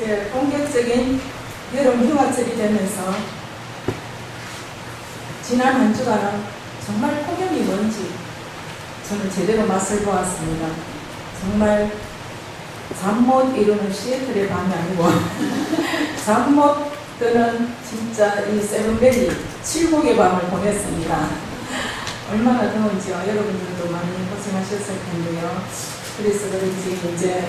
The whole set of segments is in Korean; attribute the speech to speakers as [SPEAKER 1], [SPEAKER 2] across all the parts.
[SPEAKER 1] 이제 본격적인 여름 휴가철이 되면서 지난 한 주간은 정말 폭염이 뭔지 저는 제대로 맛을 보았습니다. 정말 잠 못 이루는 시애틀의 밤이 아니고 잠 못 드는 진짜 이 세븐밸리 칠곡의 밤을 보냈습니다. 얼마나 더운지요. 여러분들도 많이 고생하셨을 텐데요. 그래서 그런지 이제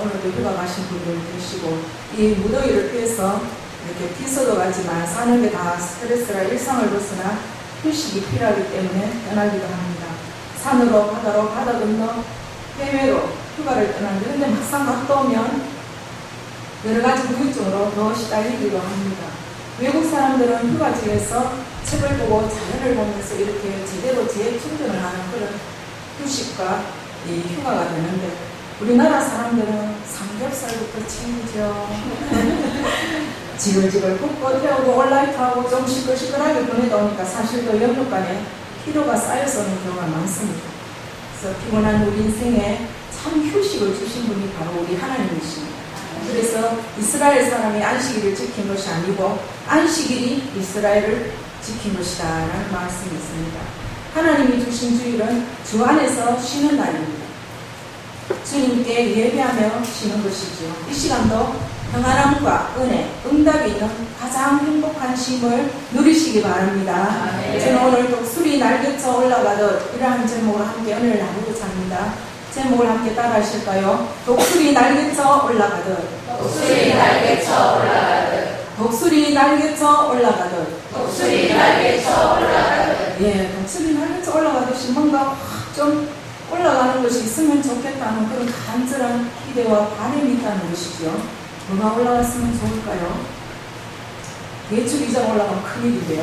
[SPEAKER 1] 오늘도 휴가 가신 분들 계시고 이 무더위를 피해서 이렇게 비서도 가지만 사는 게 다 스트레스가 일상을 벗어나 휴식이 필요하기 때문에 떠나기도 합니다. 산으로 바다로 바다 건너 해외로 휴가를 떠나는데 근데 막상 갔다 오면 여러 가지 후유증으로 더 시달리기도 합니다. 외국 사람들은 휴가지에서 책을 보고 자연을 보면서 이렇게 제대로 재충전을 하는 그런 휴식과 이 휴가가 되는데 우리나라 사람들은 삼겹살부터 챙기죠. 지글지글 굽고 태우고 온라이트하고 좀 시끌시끌하게 보내다 오니까 사실 그 영육간에 피로가 쌓여서는 경우가 많습니다. 그래서 피곤한 우리 인생에 참 휴식을 주신 분이 바로 우리 하나님이십니다. 그래서 이스라엘 사람이 안식일을 지킨 것이 아니고 안식일이 이스라엘을 지킨 것이다 라는 말씀이 있습니다. 하나님이 주신 주일은 주 안에서 쉬는 날입니다. 주님께 예배하며 쉬는 것이죠. 이 시간도 평안함과 은혜, 응답이 있는 가장 행복한 쉼을 누리시기 바랍니다. 저는 오늘 독수리 날개쳐 올라가듯 이러한 제목으로 함께 은혜를 나누고자 합니다. 제목을 함께 따라 하실까요? 독수리 날개쳐 올라가듯
[SPEAKER 2] 독수리 날개쳐 올라가듯
[SPEAKER 1] 독수리 날개쳐 올라가듯
[SPEAKER 2] 독수리 날개쳐 올라가듯
[SPEAKER 1] 예, 독수리 날개쳐 올라가듯이 뭔가 좀 올라가는 것이 있으면 좋겠다는 그런 간절한 기대와 바람이 있다는 것이죠. 뭐가 올라갔으면 좋을까요? 예출 이상 올라가면 큰일인데요.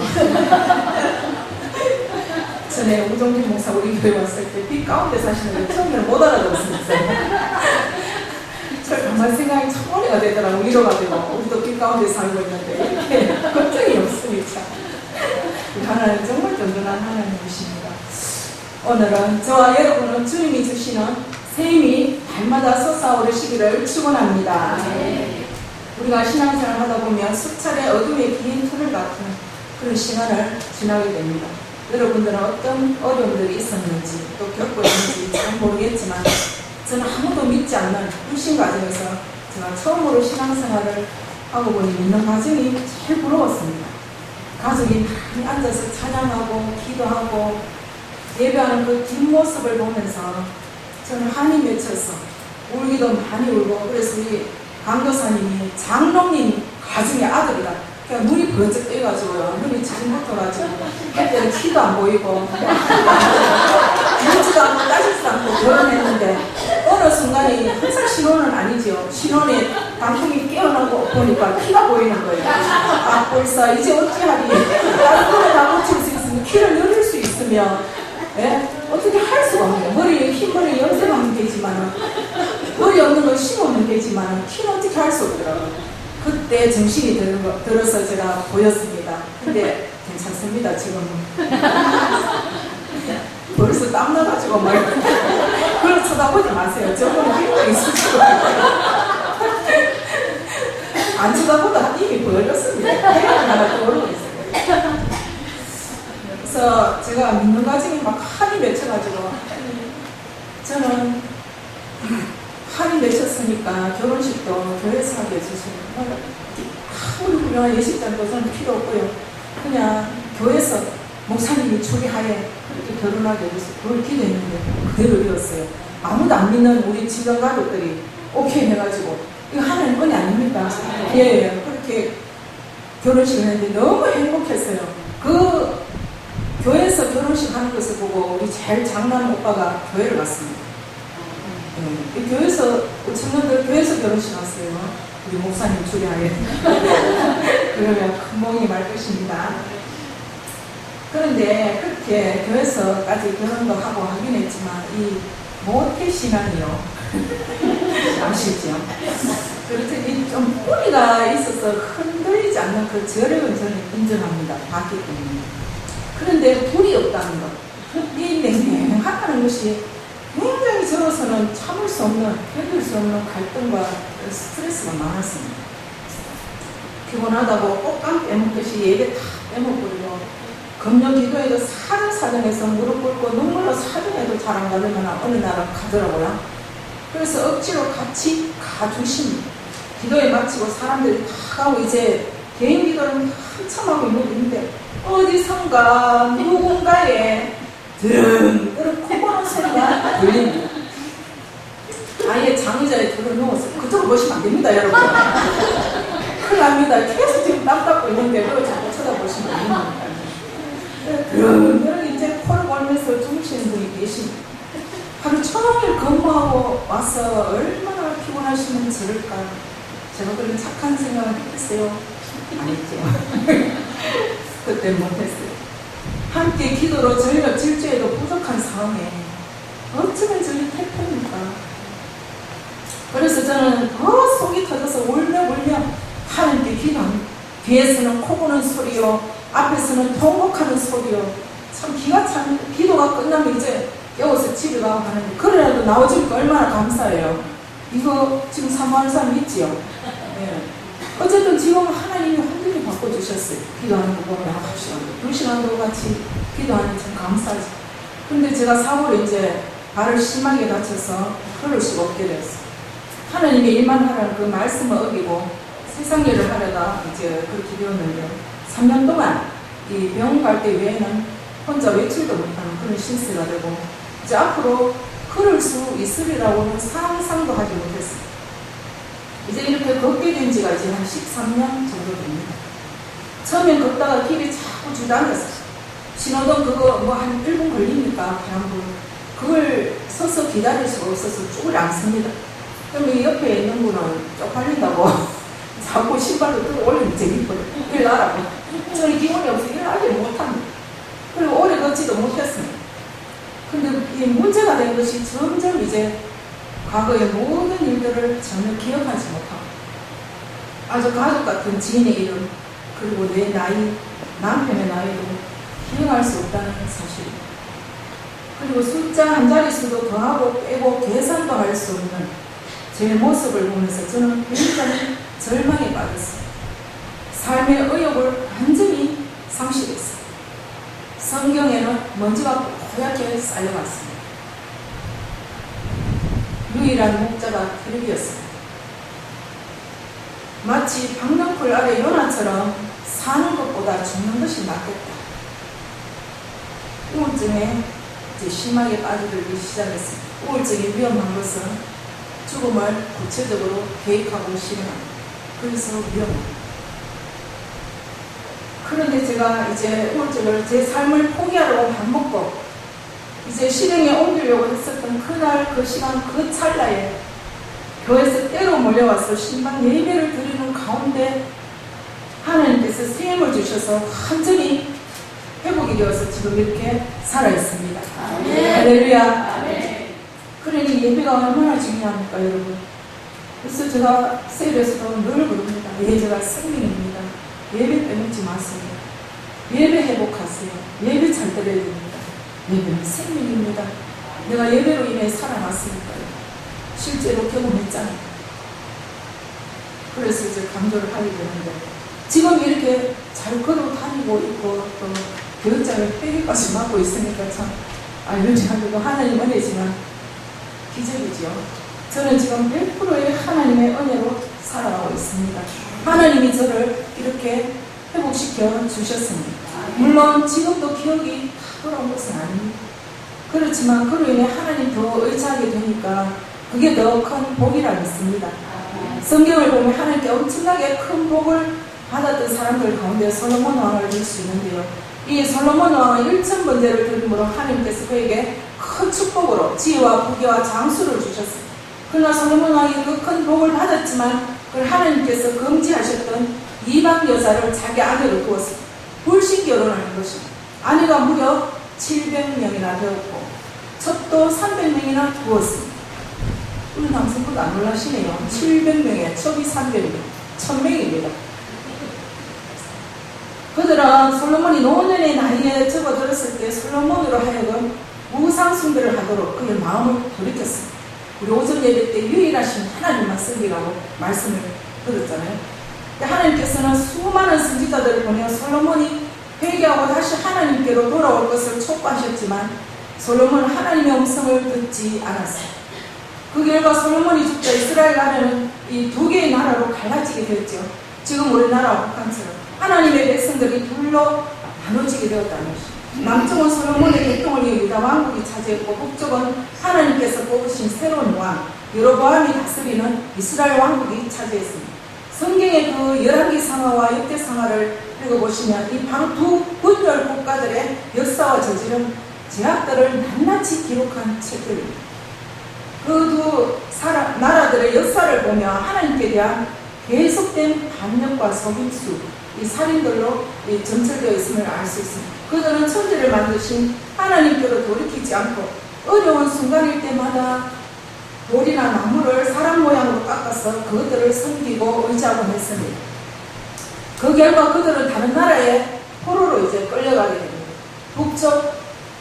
[SPEAKER 1] 전에 우정진 목사 우리 교회 왔을 때 빛 가운데 사시는데 처음에는 못 알아들었어요. 저 정말 생각이 천원이가 되더라고요. 위로가 되고 우리도 빛 가운데 살고 있는데 이렇게 걱정이 없으니까. 하나님 정말 든든한 하나님이십니다. 오늘은 저와 여러분은 주님이 주시는 새 힘이 날마다 솟아오르시기를 축원합니다. 우리가 신앙생활 하다 보면 수차례 어둠의 긴 túnel 같은 그런 시간을 지나게 됩니다. 여러분들은 어떤 어려움들이 있었는지 또 겪고 있는지 잘 모르겠지만 저는 아무도 믿지 않는 불신 과정에서 제가 처음으로 신앙생활을 하고 보니 믿는 과정이 제일 부러웠습니다. 가족이 많이 앉아서 찬양하고 기도하고 예배하는 그 뒷모습을 보면서 저는 한이 맺혀서 울기도 많이 울고 그래서 우리 강도사님이 장로님 가정의 아들이다. 그냥 눈이 번쩍 뜨여가지고요. 눈이 지금부터 가지고 그때는 키도 안 보이고 묻지도 않고 따지지도 않고 결혼했는데 어느 순간에 항상 신혼은 아니죠. 신혼에 방송이 깨어나고 보니까 키가 보이는 거예요. 아 벌써 이제 어찌하리. 다른 거를 다 고칠 수 있으면 키를 늘릴 수 있으면 예? 어떻게 할 수가 없네요. 머리에 흰머리 염색하면 되지만 머리 없는 걸 심으면 되지만 키는 어떻게 할 수 없더라고요. 그때 정신이 들어서 제가 보였습니다. 근데 괜찮습니다. 지금은. 벌써 땀 나가지고 막 그걸 쳐다보지 마세요. 저거는 굉장히 수치고 안 쳐다보다 이미 보여졌습니다. 해가 나가 떠오르고 있어요. 그래서 제가 믿는 과정에 막 한이 맺혀가지고 저는 한이 맺혔으니까 결혼식도 교회에서 하게 해주시고 아무리 훌륭한 예식장도 저는 필요 없고요. 그냥 교회에서 목사님이 주례하에 그렇게 결혼하게 해주세요. 그걸 기도했는데 그대로 이었어요. 아무도 안 믿는 우리 주변 가족들이 오케이 해가지고 이거 하나님 은혜 아닙니까? 예, 그렇게 결혼식을 했는데 너무 행복했어요. 그 교회에서 결혼식 하는 것을 보고 우리 제일 장난 오빠가 교회를 갔습니다. 이 교회에서 청년들 교회에서 결혼식 왔어요. 우리 목사님 주례하에. 그러면 큰 몽이 말 것입니다. 그런데 그렇게 교회에서까지 결혼도 하고 하긴 했지만 이 모태 신앙이요. 아시죠? 그렇더니 좀 뿌리가 있어서 흔들리지 않는 그 저력은 저는 인정합니다. 봤기 때문에. 그런데 불이 없다는 것. 이 냉랭하다는 것이 굉장히 저로서는 참을 수 없는, 견딜 수 없는 갈등과 스트레스가 많았습니다. 피곤하다고 꽃감 빼먹듯이 예배 다 빼먹고요. 금요 기도에도 사정사정해서 무릎 꿇고 눈물로 사정해도 잘 안 가려면 어느 날은 가더라고요. 그래서 억지로 같이 가주십니다. 기도에 마치고 사람들이 다 가고 이제 개인 기도는 한참 하고 있는데 어디선가 누군가에 드릉 코고는 소리가 들립니다. 아예 장의자에 들어누워서 그쪽으로 보시면 안 됩니다, 여러분. 큰일 납니다. 계속 지금 땀 닦고 있는데 그걸 자꾸 쳐다보시면 안 됩니다. 드릉 이제 코를 골면서 주무시는 분이 계십니다. 하루 종일 근무하고 와서 얼마나 피곤하시면 저럴까. 제가 그런 착한 생각을 했어요. 안 했죠. 그때 못했어요. 함께 기도로 저희가 질주해도 부족한 상황에 어쩌면 저희 태풍입니까? 그래서 저는 더 속이 터져서 울며 하나님께 기도합니다. 뒤에서는 코 고는 소리요, 앞에서는 통곡하는 소리요. 참 기가 찬. 기도가 끝나면 이제 깨워서 집에 가고 하는데 그래라도 나오지니까 얼마나 감사해요. 이거 지금 사모하는 사람 있지요? 네. 어쨌든 지금 하나님이 완전히 바꿔주셨어요. 기도하는 거 보면 합시다. 2시간도 같이 기도하는 참 감사하죠. 근데 제가 4월에 이제 발을 심하게 다쳐서 걸을 수가 없게 되었어요. 하나님의 일만 하라는 그 말씀을 어기고 세상 일을 하려다 이제 그렇게 되었는데 3년 동안 이 병원 갈 때 외에는 혼자 외출도 못하는 그런 신세가 되고 이제 앞으로 걸을 수 있으리라고는 상상도 하지 못했어요. 이제 이렇게 걷게 된 지가 이제 한 13년 정도 됩니다. 처음엔 걷다가 길이 자꾸 주저앉았어요. 신호등 그거 뭐 한 1분 걸립니까? 파란불. 그걸 서서 기다릴 수가 없어서 쭉 안 섭니다. 그럼 이 옆에 있는 분은 쪽팔린다고 자꾸 신발로 들어 올리면 재밌거든요. 일 나라고. 저는 기분이 없어서 일을 아직 못합니다. 그리고 오래 걷지도 못했습니다. 근데 이 문제가 된 것이 점점 이제 과거의 모든 일들을 전혀 기억하지 못하고 아주 가족 같은 지인의 이름 그리고 내 나이, 남편의 나이도 기억할 수 없다는 사실입니다. 그리고 숫자 한 자릿수도 더하고 빼고 계산도 할 수 없는 제 모습을 보면서 저는 굉장히 절망에 빠졌어요. 삶의 의욕을 완전히 상실했어요. 성경에는 먼지가 고얗게 쌓여갔습니다. 유일한 목자가 텔레비였습니다. 마치 박넝쿨 아래 요나처럼 사는 것보다 죽는 것이 낫겠다. 우울증에 이제 심하게 빠져들기 시작했습니다. 우울증이 위험한 것은 죽음을 구체적으로 계획하고 실행합니다. 그래서 위험합니다. 그런데 제가 이제 우울증을 제 삶을 포기하려고 밥 먹고 이제 실행에 옮기려고 했었던 그날 그 시간 그 찰나에 교회에서 때로 몰려와서 신방 예배를 드리는 가운데 하나님께서 쓰임을 주셔서 완전히 회복이 되어서 지금 이렇게 살아있습니다. 할렐루야. 그러니 예배가 얼마나 중요합니까 여러분. 그래서 제가 세일에서도 늘 부릅니다. 예배가 생명입니다. 예배 빼먹지 마세요. 예배 회복하세요. 예배 잘 드려야 됩니다. 예배는 생명입니다. 내가 예배로 인해 살아났으니까요. 실제로 경험했잖아요. 그래서 이제 강조를 하게 되는데 지금 이렇게 잘 걸어 다니고 있고 또 교육장을 폐기까지 맡고 있으니까 참 알려지하기도 하나님 은혜지만 기적이지요. 저는 지금 100%의 하나님의 은혜로 살아가고 있습니다. 하나님이 저를 이렇게 회복시켜 주셨습니다. 물론 지금도 기억이 다 돌아온 것은 아닙니다. 그렇지만 그로 인해 하나님 더 의지하게 되니까 그게 더 큰 복이라 믿습니다. 성경을 보면 하나님께 엄청나게 큰 복을 받았던 사람들 가운데 솔로몬 왕을 들 수 있는데요. 이 솔로몬 왕은 1,000번제를 드림으로 하나님께서 그에게 큰 축복으로 지혜와 부귀와 장수를 주셨습니다. 그러나 솔로몬 왕이 그 큰 복을 받았지만 그걸 하나님께서 금지하셨던 이방 여자를 자기 아내로 두었습니다. 불신 결혼하는 것입니다. 아내가 무려 700명이나 되었고 첩도 300명이나 두었습니다. 우리 남성분 안 놀라시네요. 700명에 첩이 300명, 1000명입니다. 그들은 솔로몬이 노년의 나이에 접어들었을 때 솔로몬으로 하여금 우상숭배를 하도록 그의 마음을 돌이켰습니다. 우리 오전 예배 때 유일하신 하나님만 섬기라고 말씀을 들었잖아요. 하나님께서는 수많은 선지자들을 보내어 솔로몬이 회개하고 다시 하나님께로 돌아올 것을 촉구하셨지만 솔로몬은 하나님의 음성을 듣지 않았어요. 그 결과 솔로몬이 죽자 이스라엘 나라는 이 두 개의 나라로 갈라지게 되었죠. 지금 우리나라와 북한처럼 하나님의 백성들이 둘로 나눠지게 되었다는 것입니다. 남쪽은 솔로몬의 계통을 이어 유다 왕국이 차지했고 북쪽은 하나님께서 뽑으신 새로운 왕 여로보암이 다스리는 이스라엘 왕국이 차지했습니다. 성경의 그 열왕기 상하와 역대 상하를 읽어보시면 이 바로 두 분열 국가들의 역사와 저지른 제약들을 낱낱이 기록한 책들입니다. 그 두 나라들의 역사를 보면 하나님께 대한 계속된 반역과 속임수, 이 살인들로 점철되어 있음을 알 수 있습니다. 그들은 천지를 만드신 하나님께로 돌이키지 않고 어려운 순간일 때마다 돌이나 나무를 사람 모양으로 깎아서 그것들을 섬기고 의지하곤 했습니다. 그 결과 그들은 다른 나라의 포로로 이제 끌려가게 됩니다. 북쪽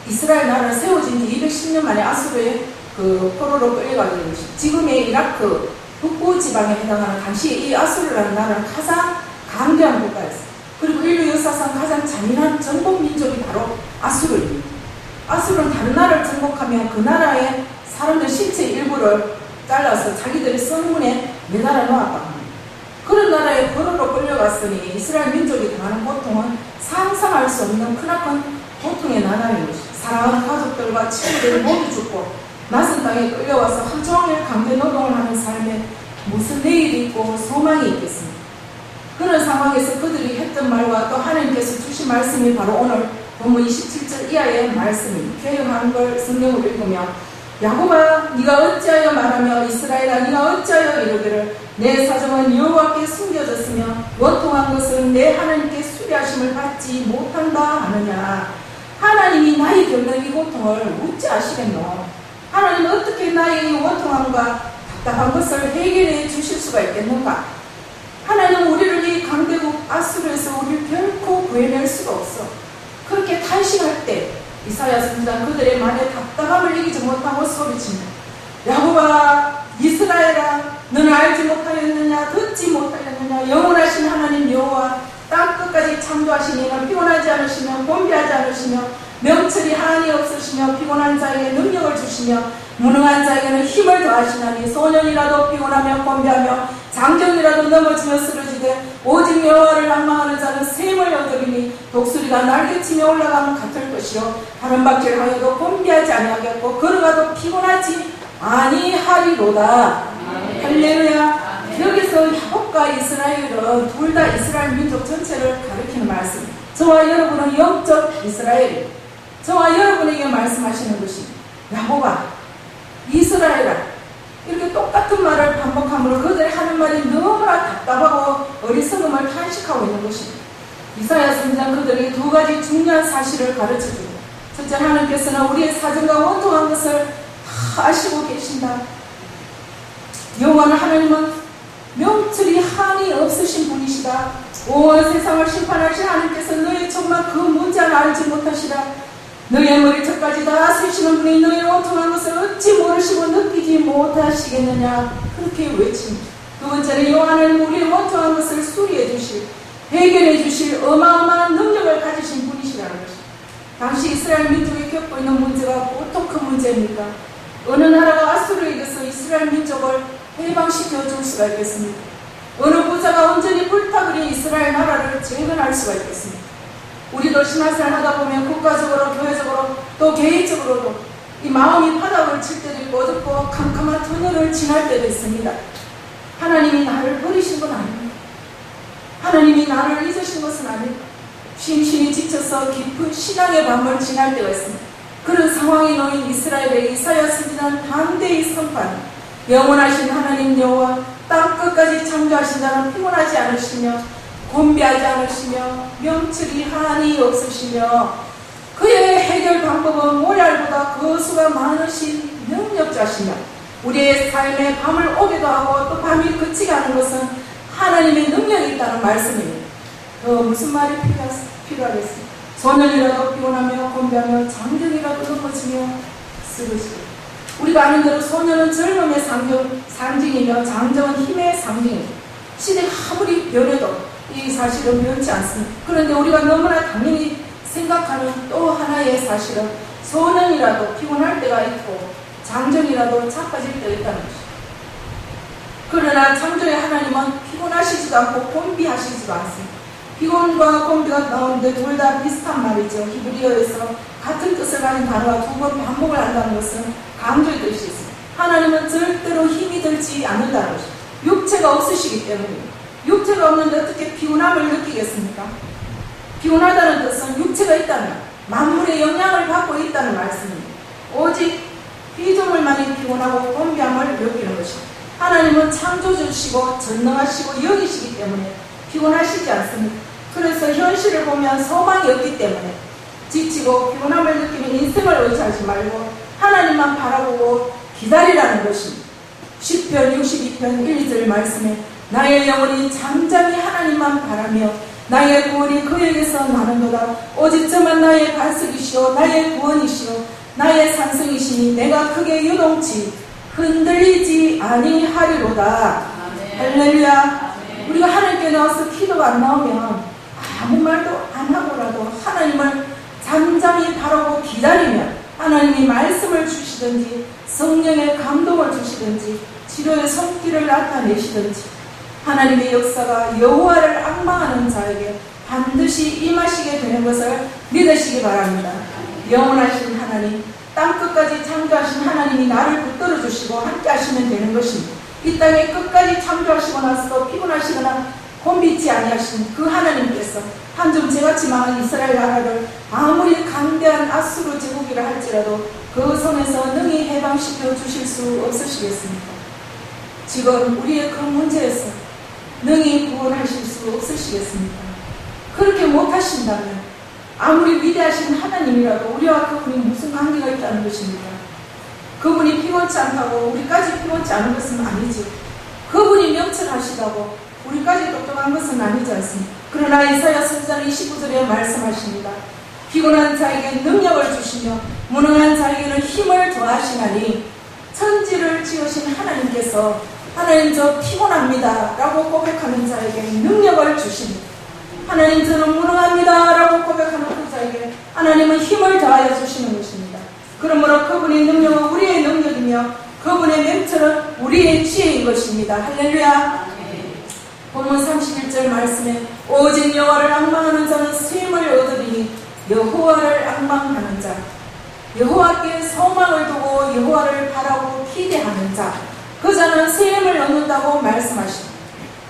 [SPEAKER 1] 이스라엘 나라는 세워진 지 210년 만에 아수르의 그 포로로 끌려가게 됩니다. 지금의 이라크 북부 지방에 해당하는 당시 이 아수르라는 나라는 가장 강대한 국가였습니다. 그리고 인류 역사상 가장 잔인한 정복 민족이 바로 아수르입니다. 아수르는 다른 나라를 정복하면 그 나라의 사람들 신체 일부를 잘라서 자기들의 성문에 매달아 놓았다고 합니다. 그런 나라에 포로로 끌려갔으니 이스라엘 민족이 당하는 고통은 상상할 수 없는 크나큰 고통의 나날인 것입니다. 사랑하는 가족들과 친구들 모두 죽고 낯선 땅에 끌려와서 하루 종일 강제 노동을 하는 삶에 무슨 내일이 있고 소망이 있겠습니까? 그런 상황에서 그들이 했던 말과 또 하나님께서 주신 말씀이 바로 오늘 본문 27절 이하의 말씀입니다. 개혁 한글 성경을 읽으면 야곱아 네가 어찌하여 말하며 이스라엘아 네가 어찌하여 이르기를 내 사정은 여호와께 숨겨졌으며 원통한 것은 내 하나님께 수리하심을 받지 못한다 하느냐. 하나님이 나의 겪는 이 고통을 어찌 아시겠노? 하나님은 어떻게 나의 이 원통함과 답답한 것을 해결해 주실 수가 있겠는가? 하나님은 우리를 이 강대국 아수르에서 우리를 결코 구해낼 수가 없어. 그렇게 탄식할 때 이사야 선지자는 그들의 말에 답답함을 이기지 못하고 소리칩니다. 야곱아 이스라엘아 너는 알지 못하였느냐 듣지 못하였느냐 영원하신 하나님 여호와 땅 끝까지 창조하신 이는 피곤하지 않으시며 곤비하지 않으시며 명철이 한이 없으시며 피곤한 자에게 능력을 주시며 무능한 자에게는 힘을 더하시나니 소년이라도 피곤하며 곤비하며 장정이라도 넘어지며 쓰러지되 오직 여호와를 낭망하는 자는 샘을 얻으리니 독수리가 날개치며 올라가면 같을 것이요 바람박질하여도 곤비하지 아니하겠고 걸어가도 피곤하지 아니하리로다. 할렐루야. 여기서 야곱과 이스라엘은 둘 다 이스라엘 민족 전체를 가리키는 말씀. 저와 여러분은 영적 이스라엘, 저와 여러분에게 말씀하시는 것이 야곱아 이스라엘아 이렇게 똑같은 말을 반복함으로 그들이 하는 말이 너무나 답답하고 어리석음을 탄식하고 있는 것입니다. 이사야 선지자는 그들에게 두 가지 중요한 사실을 가르쳐줍니다. 첫째, 하나님께서는 우리의 사정과 원통한 것을 다 아시고 계신다. 여호와는 하나님은 명철이 한이 없으신 분이시다. 온 세상을 심판하신 하나님께서 너의 정말 그 문제를 알지 못하시다. 너의 머리끝까지 다 세시는 분이 너의 원통한 것을 어찌 모르시고 느끼지 못하시겠느냐. 그렇게 외칩니다. 두 번째는 여호와는 우리의 원통한 것을 수리해 주실, 해결해 주실 어마어마한 능력을 가지신 분이시라는 것입니다. 당시 이스라엘 민족이 겪고 있는 문제가 보통 큰 문제입니까? 어느 나라가 아수르에 이겨서 이스라엘 민족을 해방시켜 줄 수가 있겠습니까? 어느 부자가 온전히 불타버린 이스라엘 나라를 재건할 수가 있겠습니까? 우리도 신앙생활 하다 보면 국가적으로, 교회적으로, 또 개인적으로도 이 마음이 바닥을 칠 때도 있고 어둡고 캄캄한 터널을 지날 때도 있습니다. 하나님이 나를 버리신 건 아닙니다. 하나님이 나를 잊으신 것은 아닙니다. 심신이 지쳐서 깊은 신앙의 밤을 지날 때가 있습니다. 그런 상황에 놓인 이스라엘에게 이사야 선지자는 담대히 선포합니다. 영원하신 하나님 여호와 땅 끝까지 창조하신 자는 피곤하지 않으시며 곤비하지 않으시며 명철이 한이 없으시며 그의 해결 방법은 모랄보다 거수가 많으신 능력자시며 우리의 삶에 밤을 오기도 하고 또 밤이 그치게 하는 것은 하나님의 능력이 있다는 말씀입니다. 무슨 말이 필요하겠습니까? 소년이라도 피곤하며 곤비하며 장정이라도 넘어지며 쓰러지고 우리가 아는 대로 소년은 젊음의 상징이며 장정은 힘의 상징입니다. 시대가 아무리 변해도 이 사실은 변치 않습니다. 그런데 우리가 너무나 당연히 생각하는 또 하나의 사실은 소년이라도 피곤할 때가 있고 장정이라도 자빠질 때가 있다는 것입니다. 그러나 창조의 하나님은 피곤하시지도 않고 곤비하시지도 않습니다. 피곤과 곤비가 나오는데 둘 다 비슷한 말이죠. 히브리어에서 같은 뜻을 가진 단어가 두 번 반복을 한다는 것은 강조의 뜻이 있습니다. 하나님은 절대로 힘이 들지 않는다는 것입니다. 육체가 없으시기 때문입니다. 육체가 없는데 어떻게 피곤함을 느끼겠습니까? 피곤하다는 뜻은 육체가 있다면 만물의 영향을 받고 있다는 말씀입니다. 오직 피조물만이 피곤하고 곤비함을 느끼는 것입니다. 하나님은 창조주시고 전능하시고 영이시기 때문에 피곤하시지 않습니다. 그래서 현실을 보면 소망이 없기 때문에 지치고 피곤함을 느끼는 인생을 의지하지 말고 하나님만 바라보고 기다리라는 것입니다. 시편 62편 1, 2절 말씀에 나의 영혼이 잠잠히 하나님만 바라며 나의 구원이 그에게서 나는도다. 오직 저만 나의 반석이시오 나의 구원이시오 나의 산성이시니 내가 크게 요동치 흔들리지 아니하리로다. 할렐루야. 우리가 하나님께 나와서 기도가 안 나오면 아무 말도 안 하고라도 하나님을 잠잠히 바라고 기다리면 하나님이 말씀을 주시든지 성령의 감동을 주시든지 치료의 손길을 나타내시든지 하나님의 역사가 여호와를 앙망하는 자에게 반드시 임하시게 되는 것을 믿으시기 바랍니다. 영원하신 하나님, 땅끝까지 창조하신 하나님이 나를 붙들어 주시고 함께 하시면 되는 것입니다. 이 땅에 끝까지 창조하시고 나서도 피곤하시거나 곤비지 아니하신 그 하나님께서 한좀 저같이 망한 이스라엘 나라를 아무리 강대한 아수르 제국이라 할지라도 그 손에서 능히 해방시켜 주실 수 없으시겠습니까? 지금 우리의 그 문제에서 능히 구원하실 수 없으시겠습니까? 그렇게 못하신다면 아무리 위대하신 하나님이라도 우리와 그분이 무슨 관계가 있다는 것입니까? 그분이 피곤치 않다고 우리까지 피곤치 않은 것은 아니죠. 그분이 명철하시다고 우리까지 똑똑한 것은 아니지 않습니까? 그러나 이사야 선지자 29절에 말씀하십니다. 피곤한 자에게 능력을 주시며 무능한 자에게는 힘을 더하시나니 천지를 지으신 하나님께서 하나님 저 피곤합니다 라고 고백하는 자에게 능력을 주십니다. 하나님 저는 무능합니다 라고 고백하는 그 자에게 하나님은 힘을 더하여 주시는 것입니다. 그러므로 그분의 능력은 우리의 능력이며 그분의 맹철은 우리의 지혜인 것입니다. 할렐루야. 본문 31절 말씀에 오직 여호와를 앙망하는 자는 쉼을 얻으리니 여호와를 앙망하는 자, 여호와께 소망을 두고 여호와를 바라고 기대하는 자, 그 자는 쉼을 얻는다고 말씀하십니다.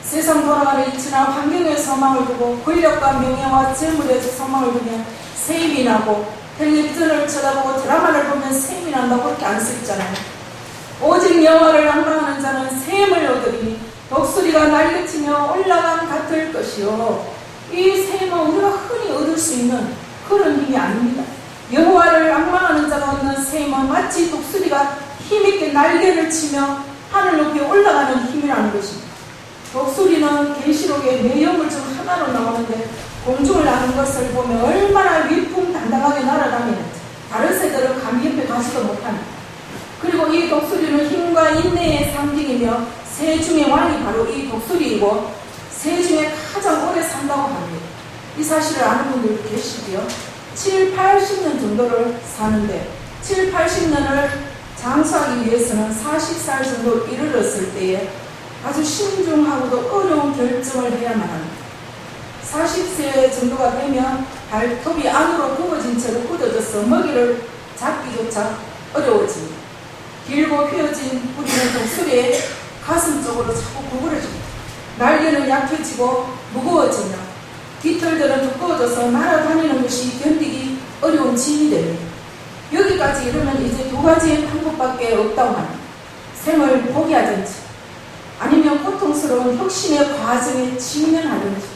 [SPEAKER 1] 세상 돌아가는 이치나 환경에 소망을 두고 권력과 명예와 재물에 소망을 두면 셈이 나고 텔레비전을 쳐다보고 드라마를 보면 셈이 난다고 그렇게 안 쓰있잖아요. 오직 여호와를 앙망하는 자는 셈을 얻으리니 독수리가 날개치며 올라감 같을 것이요. 이 셈은 우리가 흔히 얻을 수 있는 그런 힘이 아닙니다. 여호와를 앙망하는 자가 얻는 셈은 마치 독수리가 힘있게 날개를 치며 하늘 높이 올라가는 힘이라는 것입니다. 독수리는 계시록의 내용물 중 하나로 나오는데 공중을 나는 것을 보면 얼마나 위풍당당하게 날아다니는지 다른 새들은 감히 옆에 가지도 못합니다. 그리고 이 독수리는 힘과 인내의 상징이며 새 중의 왕이 바로 이 독수리이고 새 중에 가장 오래 산다고 합니다. 이 사실을 아는 분들도 계시고요. 7, 80년 정도를 사는데 7, 80년을 장수하기 위해서는 40살 정도 이르렀을 때에 아주 신중하고도 어려운 결정을 해야만 합니다. 40세 정도가 되면 발톱이 안으로 굽어진 채로 굳어져서 먹이를 잡기조차 어려워집니다. 길고 휘어진 뿌리는 독수리의 가슴 쪽으로 자꾸 구부러집니다. 날개는 약해지고 무거워지며 깃털들은 두꺼워져서 날아다니는 것이 견디기 어려운 짐이 됩니다. 여기까지 이르면 이제 두 가지의 방법밖에 없다고 합니다. 생을 포기하든지 아니면 고통스러운 혁신의 과정에 직면하든지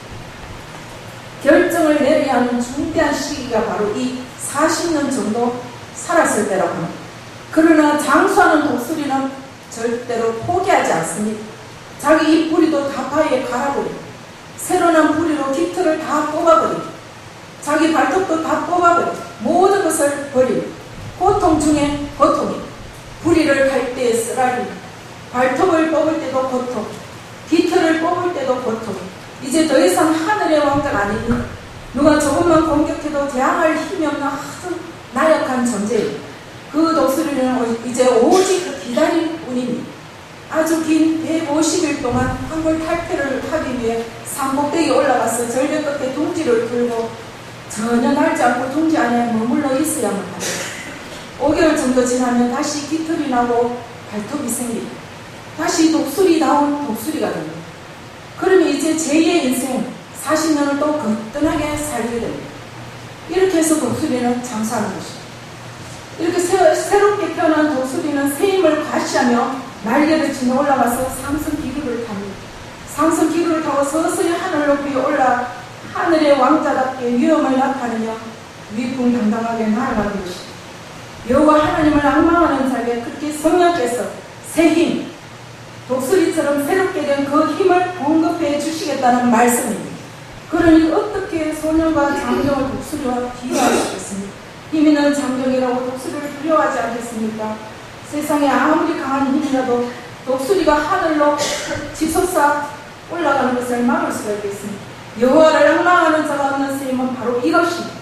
[SPEAKER 1] 결정을 내려야 하는 중대한 시기가 바로 이 40년 정도 살았을 때라고 합니다. 그러나 장수하는 독수리는 절대로 포기하지 않습니다. 자기 이 뿌리도 다 바위에 갈아버리고 새로 난 뿌리로 깃털을 다 뽑아버리고 자기 발톱도 다 뽑아버리고 모든 것을 버리고 고통 중에 고통이 뿌리를 쓰라림, 발톱을 뽑을 때도 고통, 깃털을 뽑을 때도 고통. 이제 더 이상 하늘의 왕자가 아닙니다. 누가 조금만 공격해도 대항할 힘이 없는 아주 나약한 존재. 그 독수리는 이제 오직 기다릴 뿐입니다. 아주 긴 150일 동안 황골 탈퇴를 하기 위해 산꼭대기에 올라가서 절벽 끝에 둥지를 들고 전혀 날지 않고 둥지 안에 머물러 있어야만 합니다. 5개월 정도 지나면 다시 깃털이 나고 발톱이 생기고 다시 독수리다운 독수리가 됩니다. 그러면 이제 제2의 인생 40년을 또 거뜬하게 살게 됩니다. 이렇게 해서 독수리는 장수하는 것입니다. 이렇게 새롭게 태어난 독수리는 새 힘을 과시하며 날개를 치며 올라가서 상승 기류를 탑니다. 상승 기류를 타고 서서히 하늘 높이 올라 하늘의 왕자답게 위엄을 나타내며 위풍당당하게 날아가는 것입니다. 여호와 하나님을 앙망하는 자에게 그렇게 성령께서 새 힘, 독수리처럼 새롭게 된 그 힘을 공급해 주시겠다는 말씀입니다. 그러니 어떻게 소년과 장정을 독수리와 비교하시겠습니까? 힘 있는 장정이라고 독수리를 두려워하지 않겠습니까? 세상에 아무리 강한 힘이라도 독수리가 하늘로 치솟아 올라가는 것을 막을 수가 있겠습니다. 여호와를 앙망하는 자가 얻는 새 힘은 바로 이것입니다.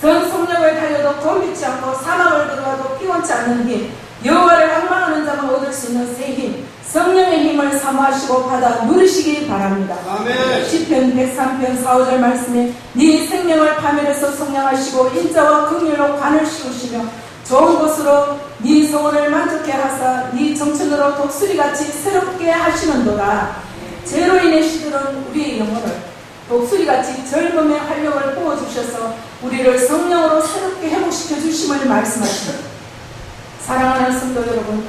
[SPEAKER 1] 전 성령을 달려도 곤비치 않고 사막을 들어가도 피곤치 않는 힘, 여호와를 앙망하는 자가 얻을 수 있는 새 힘, 성령의 힘을 사모하시고 받아 누리시기 바랍니다.
[SPEAKER 2] 아멘.
[SPEAKER 1] 시편 103편 4-5절 말씀에 네 생명을 파멸해서 속량하시고 인자와 긍휼로 관을 씌우시며 좋은 것으로 네 소원을 만족해 하사 네 정천으로 독수리같이 새롭게 하시는도다. 죄로 인해 시들은 우리의 영혼을 독수리같이 젊음의 활력을 부어주셔서 우리를 성령으로 새롭게 회복시켜 주심을 말씀하십니다. 사랑하는 성도 여러분,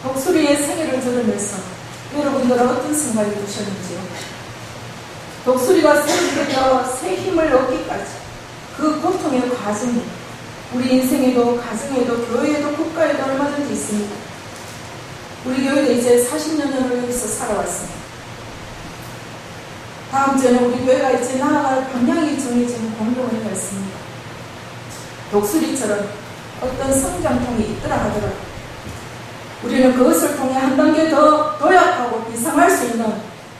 [SPEAKER 1] 독수리의 생애를 들으면서 여러분들은 어떤 생각이 드셨는지요? 독수리가 새롭게 되어 새 힘을 얻기까지 그 고통의 과정이 우리 인생에도 가정에도 교회에도 국가에도 얼마든지 있습니다. 우리 교회도 이제 40년을 여기서 살아왔습니다. 다음 주에는 우리 교회가 이제 나아갈 방향이 정해진 공동회가 있습니다. 독수리처럼 어떤 성장통이 있더라 하더라도 우리는 그것을 통해 한 단계 더 도약하고 비상할 수 있는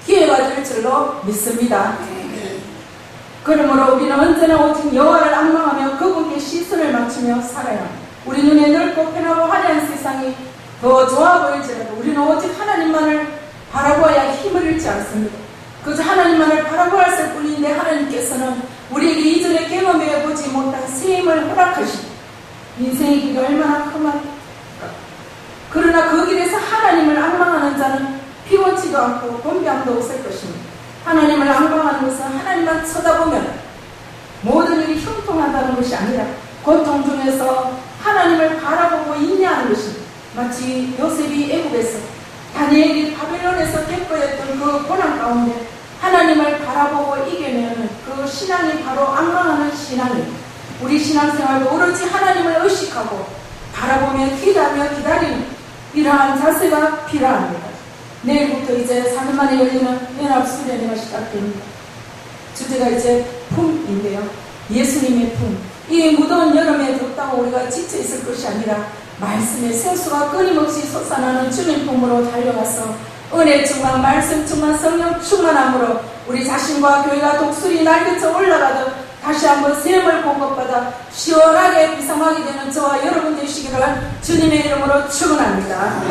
[SPEAKER 1] 기회가 될 줄로 믿습니다. 그러므로 우리는 언제나 오직 여호와를 앙망하며 그분께 시선을 맞추며 살아야 합니다. 우리 눈에 넓고 편하고 화려한 세상이 더 좋아 보일지라도 우리는 오직 하나님만을 바라보아야 힘을 잃지 않습니다. 그저 하나님만을 바라보았을 뿐인데 하나님께서는 우리에게 이전에 경험해 보지 못한 새 힘을 허락하시고 인생의 길이 얼마나 험합니까? 그러나 그 길에서 하나님을 앙망하는 자는 피곤치도 않고 곤비함도 없을 것입니다. 하나님을 앙망하는 것은 하나님만 쳐다보면 모든 일이 형통한다는 것이 아니라 고통 중에서 하나님을 바라보고 인내하는 것입니다. 마치 요셉이 애굽에서 다니엘이 바벨론에서 대표했던 그 고난 가운데 하나님을 바라보고 이겨내는 그 신앙이 바로 앙망하는 신앙입니다. 우리 신앙생활도 오로지 하나님을 의식하고 바라보며 기다며 기다리는 이러한 자세가 필요합니다. 내일부터 이제 4년 만에 열리는 연합수련회가 시작됩니다. 주제가 이제 품인데요. 예수님의 품. 이 무더운 여름에 덥다고 우리가 지쳐있을 것이 아니라 말씀의 생수가 끊임없이 솟아나는 주님 품으로 달려가서 은혜 충만, 말씀 충만, 성령 충만함으로 우리 자신과 교회가 독수리 날개쳐 올라가듯 다시 한번 샘을 공급받아 시원하게 비상하게 되는 저와 여러분 되시기를 주님의 이름으로 축원합니다.